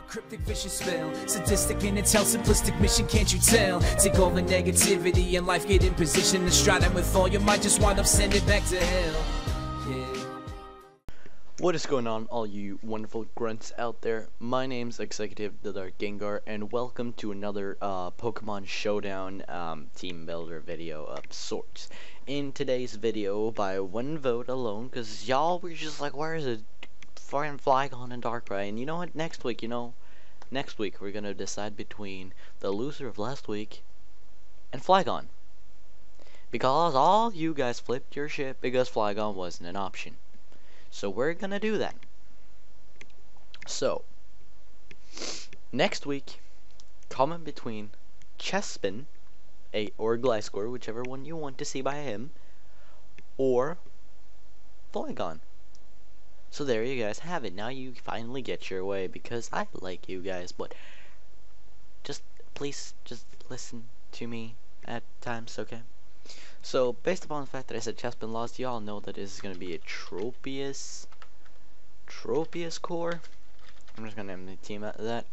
Cryptic vicious spell, sadistic in its hell, simplistic mission, can't you tell? Take all the negativity in life, get in position to stride and with all your might just wind up sending back to hell. Yeah. What is going on, all you wonderful grunts out there? My name's Executive Gengar, and welcome to another Pokemon Showdown team builder video of sorts. In today's video, by one vote alone, because y'all were just like, where is it? Fucking Flygon and Darkrai, and you know what? Next week, we're gonna decide between the loser of last week and Flygon, because all you guys flipped your shit because Flygon wasn't an option. So we're gonna do that. So next week, comment between Chespin, or Gliscor, whichever one you want to see by him, or Flygon. So there you guys have it. Now you finally get your way, because I like you guys, but please just listen to me at times, okay? So based upon the fact that I said Chespin lost, y'all know that this is gonna be a Tropius Core. I'm just gonna name the team out of that,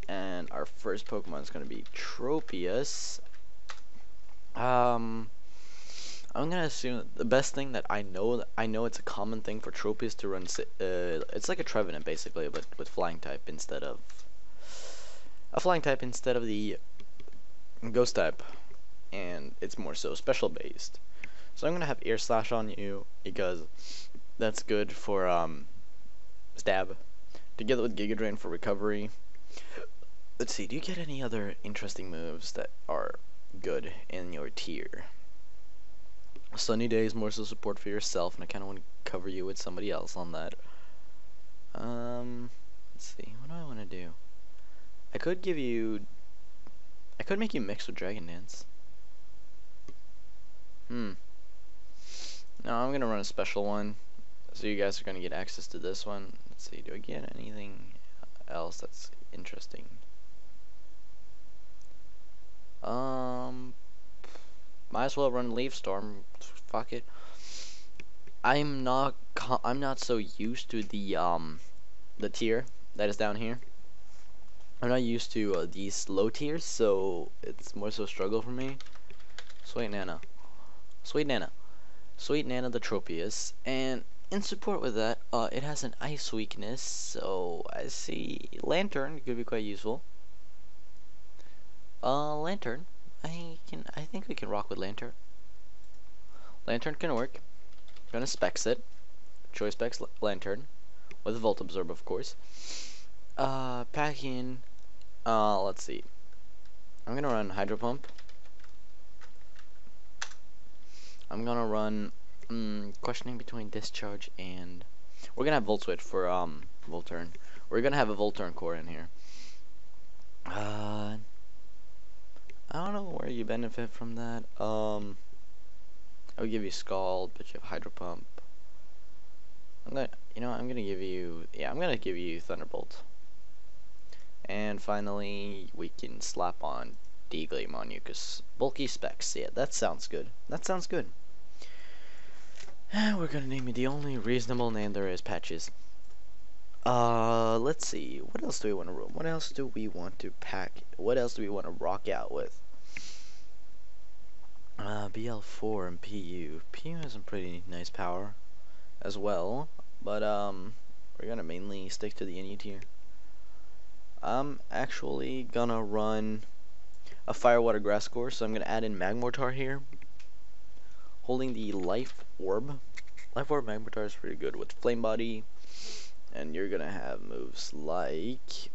and our first Pokemon is gonna be Tropius. I'm gonna assume the best thing that I know it's a common thing for Tropius to run. It's like a Trevenant basically, but with flying type instead of the Ghost type, and it's more so special based. So I'm gonna have Ear Slash on you because that's good for stab, together with Giga Drain for recovery. Let's see, do you get any other interesting moves that are good in your tier? Sunny Day is more so support for yourself, and I kind of want to cover you with somebody else on that. Let's see, what do I want to do? I could make you mix with Dragon Dance. No, I'm gonna run a special one, so you guys are gonna get access to this one. Let's see, do I get anything else that's interesting? Might as well run Leaf Storm. Fuck it. I'm not so used to the tier that is down here. I'm not used to these low tiers, so it's more so a struggle for me. Sweet Nana the Tropius, and in support with that, it has an ice weakness, so I see Lanturn could be quite useful. Lanturn, I think we can rock with Lanturn. Lanturn can work. Gonna specs it. Choice specs Lanturn with a Volt Absorb, of course. Pack in. Let's see. I'm gonna run Hydro Pump. I'm gonna run questioning between Discharge and we're gonna have Volt Switch for Volturn. We're gonna have a Volturn core in here. I don't know where you benefit from that. I would give you Scald, but you have Hydro Pump. I'm gonna give you Thunderbolt. And finally, we can slap on D-Gleam on you, cause bulky specs. Yeah, that sounds good. We're gonna name you the only reasonable name there is, Patches. Let's see. What else do we want to roll? What else do we want to pack? What else do we want to rock out with? BL4 and PU. PU has some pretty nice power as well, but we're gonna mainly stick to the NU tier. I'm actually gonna run a Fire Water Grass Core, so I'm gonna add in Magmortar here, holding the Life Orb. Life Orb Magmortar is pretty good with Flame Body. And you're gonna have moves like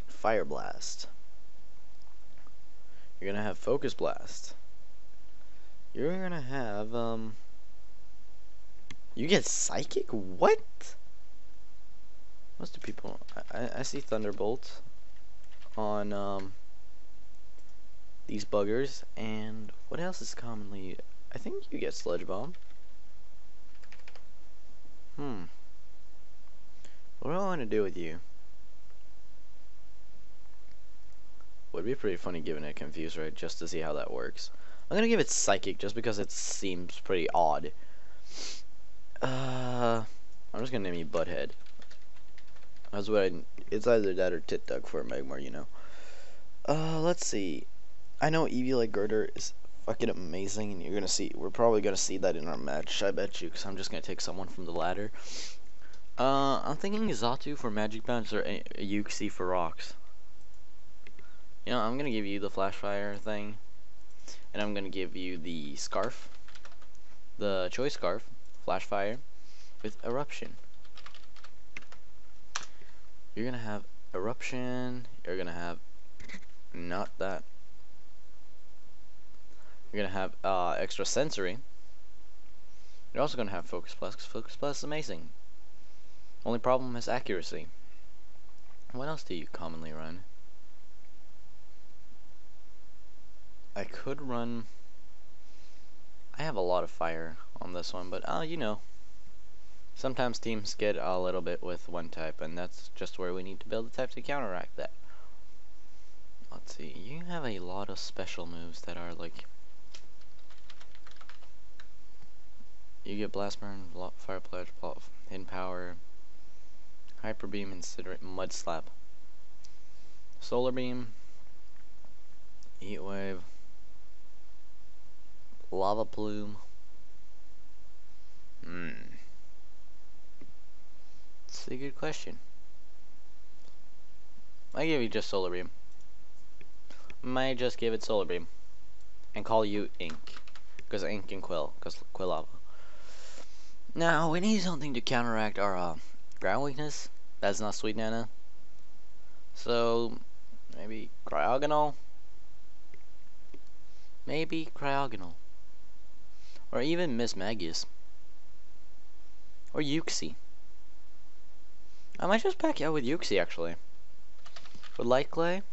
Fire Blast. You're gonna have Focus Blast. You're gonna have you get Psychic? What? Most of people I see Thunderbolt on these buggers, and what else is commonly? I think you get Sludge Bomb. What do I want to do with you? Would be pretty funny giving it Confuse, right? Just to see how that works. I'm gonna give it Psychic just because it seems pretty odd. I'm just gonna name you Butthead. That's what it's either that or Tit Dug for a Magmar, you know. Let's see. I know Eevee like Girder is fucking amazing, and we're probably gonna see that in our match, I bet you, because I'm just gonna take someone from the ladder. I'm thinking Zatu for Magic Bounce or a Uxie for Rocks. You know, I'm gonna give you the Flash Fire thing, and I'm gonna give you the Scarf, the Choice Scarf, Flash Fire, with Eruption. You're gonna have Eruption, you're gonna have not that. You're gonna have extra sensory. You're also gonna have Focus Plus, because Focus Plus is amazing. Only problem is accuracy. What else do you commonly run? I could run. I have a lot of fire on this one, but you know, sometimes teams get a little bit with one type, and that's just where we need to build a type to counteract that. Let's see. You have a lot of special moves that are like. You get Blast Burn, Fire Pledge, Hidden Power, Hyper Beam, Incinerate, Mud Slap, Solar Beam, Heat Wave, Lava Plume. That's a good question. I give you just Solar Beam. Might just give it Solar Beam and call you Ink, because Ink and Quill, because Quill Lava. Now we need something to counteract our ground weakness. That's not Sweet Nana. So maybe Cryogonal. Maybe Cryogonal. Or even Miss Magius. Or Uxie. I might just back out with Uxie actually. With Light Clay,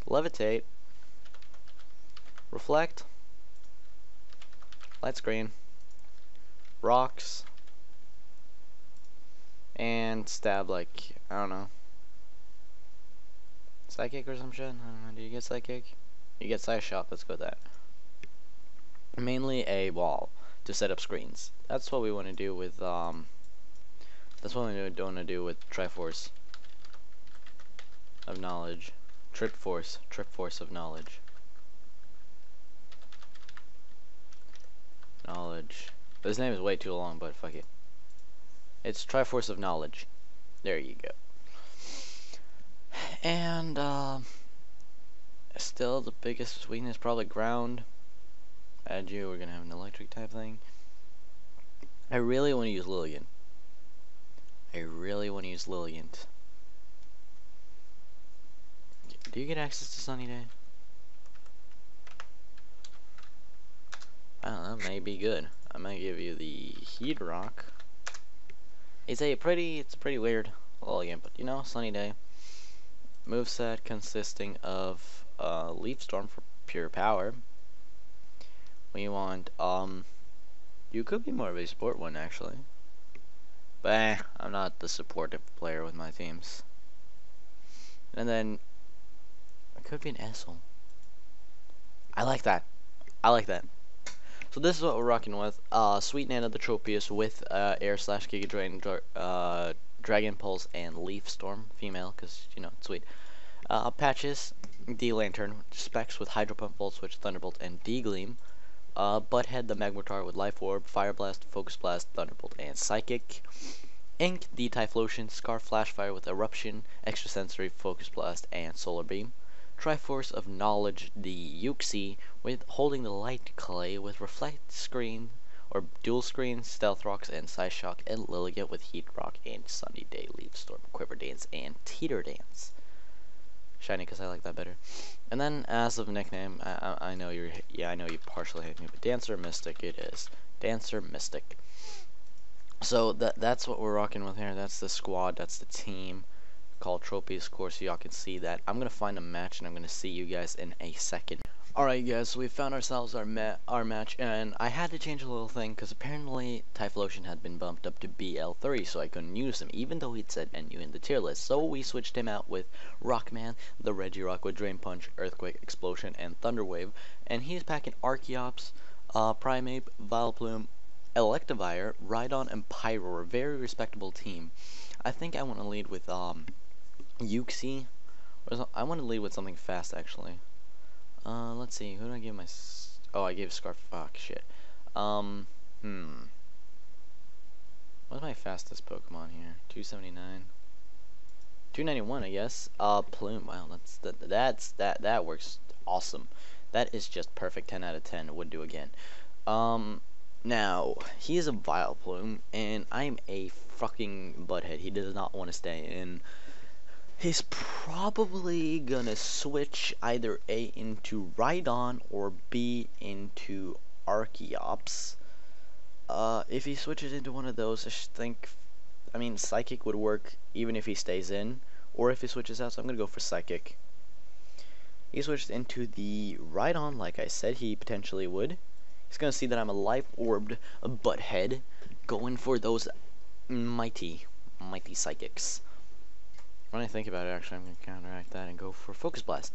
Levitate, Reflect, Light Screen, Rocks, and stab like, I don't know, Psychic or some shit. I don't know. Do you get Psychic? You get Side Shock. Let's go with that. Mainly a wall to set up screens. That's what we want to do with that's what we want to do with Triforce of Knowledge. Trip Force of Knowledge. His name is way too long, but fuck it. It's Triforce of Knowledge. There you go. And still the biggest weakness probably ground. Add you, we're gonna have an electric type thing. I really want to use Lilligant. Do you get access to Sunny Day? I don't know, maybe good. I might give you the Regirock. It's pretty weird Lilligant, but you know, Sunny Day. Moveset consisting of Leaf Storm for pure power. We want you could be more of a support one actually. But I'm not the supportive player with my teams. And then it could be an Essel. I like that. So this is what we're rocking with. Sweet Nana the Tropius with Air / Giga Drain, Dragon Pulse, and Leaf Storm, female, because, you know, it's sweet. Patches, D Lanturn, specs with Hydro Pump, Volt Switch, Thunderbolt, and D Gleam. Butthead the Magmortar with Life Orb, Fire Blast, Focus Blast, Thunderbolt, and Psychic. Ink the Typhlosion, Scarf Flash Fire with Eruption, Extra Sensory, Focus Blast, and Solar Beam. Triforce of Knowledge the Uxie with holding the Light Clay with Reflect Screen or Dual Screen, Stealth Rocks, and Side Shock, and Lilligant with Heat Rock and Sunny Day, Leaf Storm, Quiver Dance, and Teeter Dance. Shiny because I like that better. And then as of nickname, I know you partially hate me, but Dancer Mystic it is. Dancer Mystic. So that's what we're rocking with here. That's the squad. That's the team called Tropius Core, so y'all can see that. I'm gonna find a match, and I'm gonna see you guys in a second. Alright guys, so we found ourselves our match, and I had to change a little thing, because apparently Typhlosion had been bumped up to BL3, so I couldn't use him, even though he'd said NU in the tier list. So we switched him out with Rockman, the Regirock with Drain Punch, Earthquake, Explosion, and Thunder Wave, and he's packing Archeops, Primeape, Vileplume, Electivire, Rhydon, and Pyroar. Very respectable team. I think I want to lead with Uxie. I want to lead with something fast actually. Let's see. Who did I give my? Oh, I gave Scarf. Fuck shit. What's my fastest Pokemon here? 279. 291, I guess. Plume. Wow, that works awesome. That is just perfect. 10 out of 10. Would do again. Now he is a Vileplume, and I'm a fucking butthead. He does not want to stay in. He's probably gonna switch either A into Rhydon or B into Archeops. If he switches into one of those, I mean, Psychic would work even if he stays in, or if he switches out, so I'm gonna go for Psychic. He switched into the Rhydon, like I said he potentially would. He's gonna see that I'm a life-orbed butthead, going for those mighty Psychics. When I think about it, actually, I'm gonna counteract that and go for Focus Blast,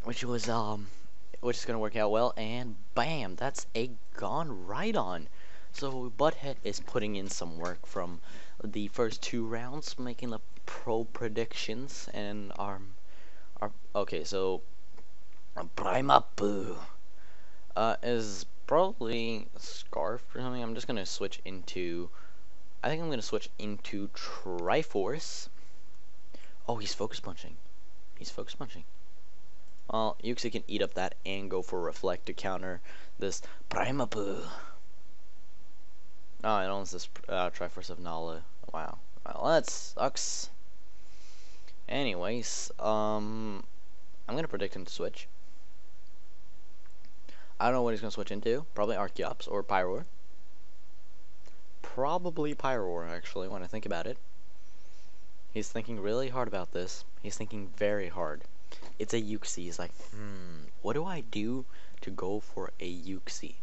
which is gonna work out well. And bam, that's a gone Rhydon. So Butthead is putting in some work from the first 2 rounds, making the pro predictions, and okay. So Primapu is probably Scarf or something. I'm just gonna switch into. I think I'm going to switch into Triforce. Oh, he's Focus Punching. He's Focus Punching. Well, Uxie can eat up that and go for Reflect to counter this Primapu. Oh, it owns this Triforce of Nala. Wow. Well, that sucks. Anyways, I'm going to predict him to switch. I don't know what he's going to switch into. Probably Archeops or Pyroar. Probably Pyroar, actually, when I think about it. He's thinking really hard about this. He's thinking very hard. It's a Uxie. He's like, what do I do to go for a Uxie?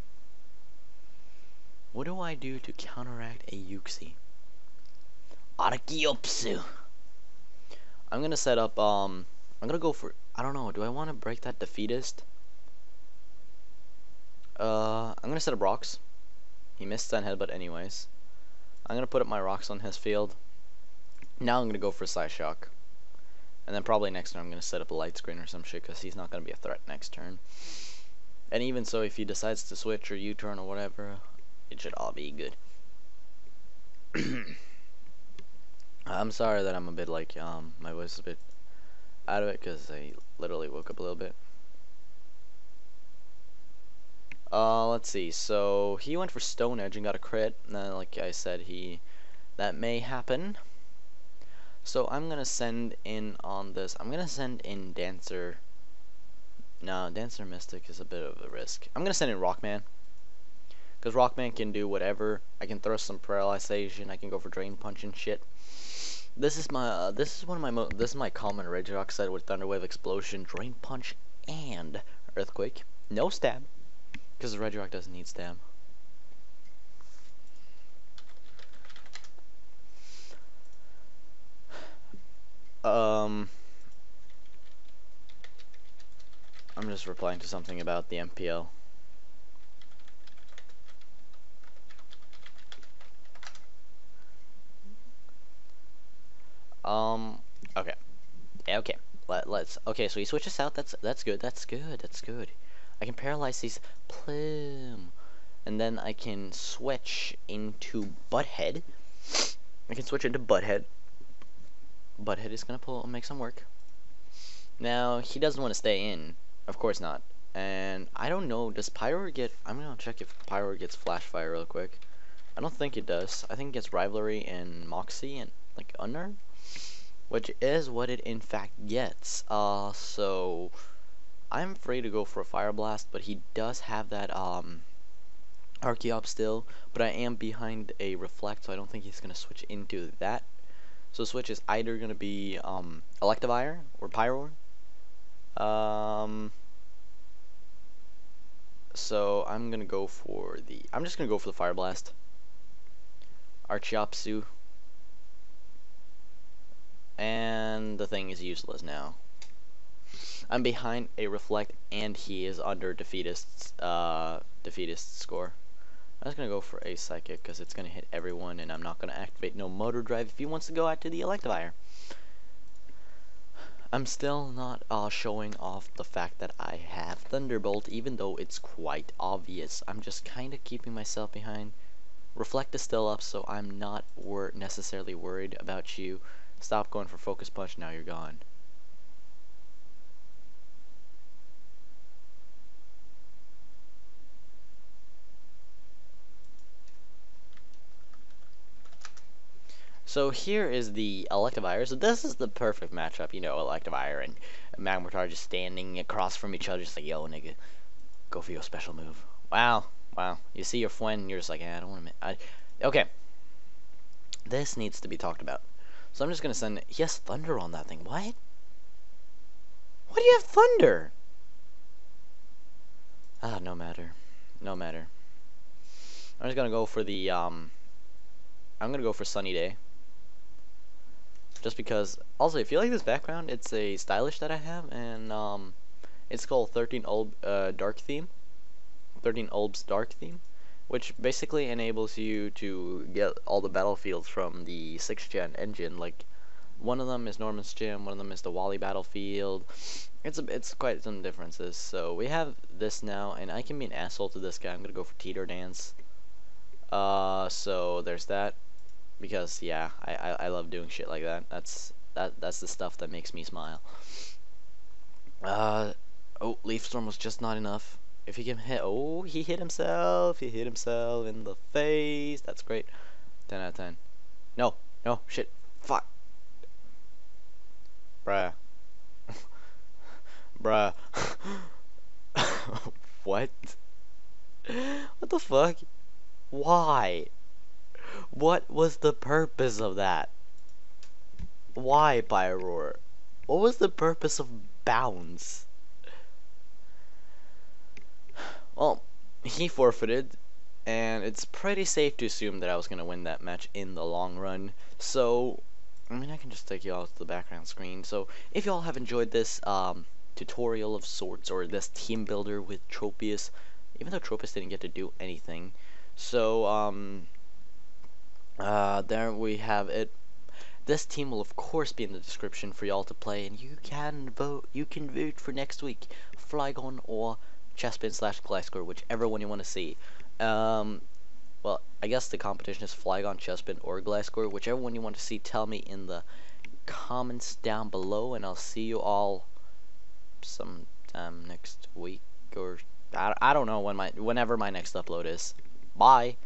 What do I do to counteract a Uxie? Archeopsu. I'm gonna set up, I'm gonna go for, I don't know, do I want to break that Defeatist? I'm gonna set up rocks. He missed Stun Headbutt anyways. I'm gonna put up my rocks on his field. Now I'm gonna go for Psyshock. And then probably next turn I'm gonna set up a Light Screen or some shit, because he's not gonna be a threat next turn. And even so, if he decides to switch or U-turn or whatever, it should all be good. I'm sorry that I'm a bit like, my voice is a bit out of it, because I literally woke up a little bit. Let's see. So he went for Stone Edge and got a crit. And then, like I said, that may happen. So I'm gonna send in on this. I'm gonna send in Dancer. No, Dancer Mystic is a bit of a risk. I'm gonna send in Rockman, because Rockman can do whatever. I can throw some Paralyzation. I can go for Drain Punch and shit. This is my this is my common Regirock set with Thunder Wave, Explosion, Drain Punch, and Earthquake. No stab. Because the Regirock doesn't need stab. I'm just replying to something about the MPL. Okay. Okay. Let's. Okay, so he switches out. That's good. That's good. That's good. I can paralyze these Plume, and then I can switch into Butthead. I can switch into Butthead. Butthead is gonna make some work. Now he doesn't want to stay in, of course not. And I don't know. Does Pyroar get? I'm gonna check if Pyroar gets Flash Fire real quick. I don't think it does. I think it gets Rivalry and Moxie and like Unnerve, which is what it in fact gets. So I'm free to go for a Fire Blast, but he does have that Archeops still, but I am behind a Reflect, so I don't think he's gonna switch into that. So the switch is either gonna be Electivire or Pyroar. So I'm just gonna go for the Fire Blast. Archeopsu. And the thing is useless now. I'm behind a Reflect, and he is under Defeatist's score. I'm just gonna go for a Psychic because it's gonna hit everyone, and I'm not gonna activate no Motor Drive if he wants to go out to the Electivire. I'm still not showing off the fact that I have Thunderbolt, even though it's quite obvious. I'm just kind of keeping myself behind. Reflect is still up, so I'm not necessarily worried about you. Stop going for Focus Punch, now you're gone. So here is the Electivire. So this is the perfect matchup, you know, Electivire and Magmortar just standing across from each other, just like, yo, nigga, go for your special move. Wow, wow. You see your friend, and you're just like, I don't want to. Okay. This needs to be talked about. So I'm just gonna send. He has Thunder on that thing. What? Why do you have Thunder? Ah, no matter. No matter. I'm just gonna go for the I'm gonna go for Sunny Day. Just because. Also, if you like this background, it's a stylish that I have, and it's called 13 Dark Theme. 13 Ulb's Dark Theme, which basically enables you to get all the battlefields from the 6th gen engine. Like, one of them is Norman's Gym, one of them is the Wally battlefield. It's quite some differences. So we have this now, and I can be an asshole to this guy. I'm gonna go for Teeter Dance. So there's that, because yeah, I love doing shit like that. That's the stuff that makes me smile. Oh, Leaf Storm was just not enough. If he can hit, oh, he hit himself. He hit himself in the face. That's great. 10 out of 10. No, no, shit, fuck, bruh, bruh. What? What the fuck? Why? What was the purpose of that? Why, Pyroar? What was the purpose of bounds? Well, he forfeited, and it's pretty safe to assume that I was going to win that match in the long run. So, I mean, I can just take you all to the background screen. So, if y'all have enjoyed this tutorial of sorts, or this team builder with Tropius, even though Tropius didn't get to do anything. So, there we have it. This team will of course be in the description for y'all to play, and you can vote. You can vote for next week, Flygon or Chespin/Gliscor, whichever one you want to see. Well, I guess the competition is Flygon, Chespin, or Gliscor, whichever one you want to see. Tell me in the comments down below, and I'll see you all sometime next week, or I don't know when whenever my next upload is. Bye.